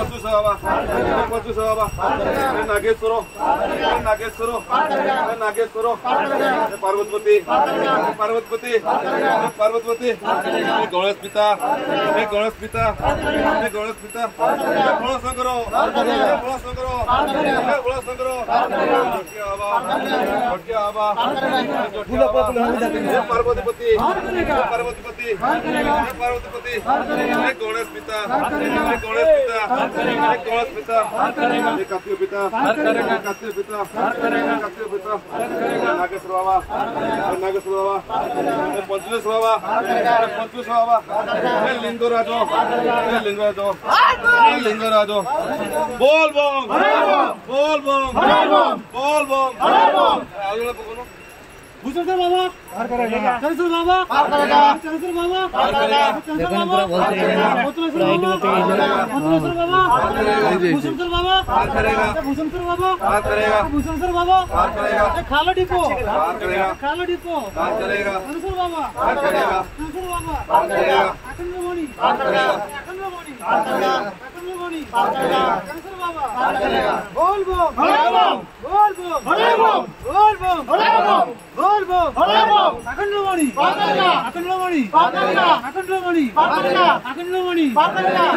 Pachusava, Nagesoro, Parvati, Ganesh Pita, Lingarajo, Bol bom, Bhushan Baba, Chansur Baba, Chansur Baba, Bhushan Baba, Khala Dipo, Chansur Baba,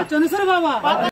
Chansur Baba.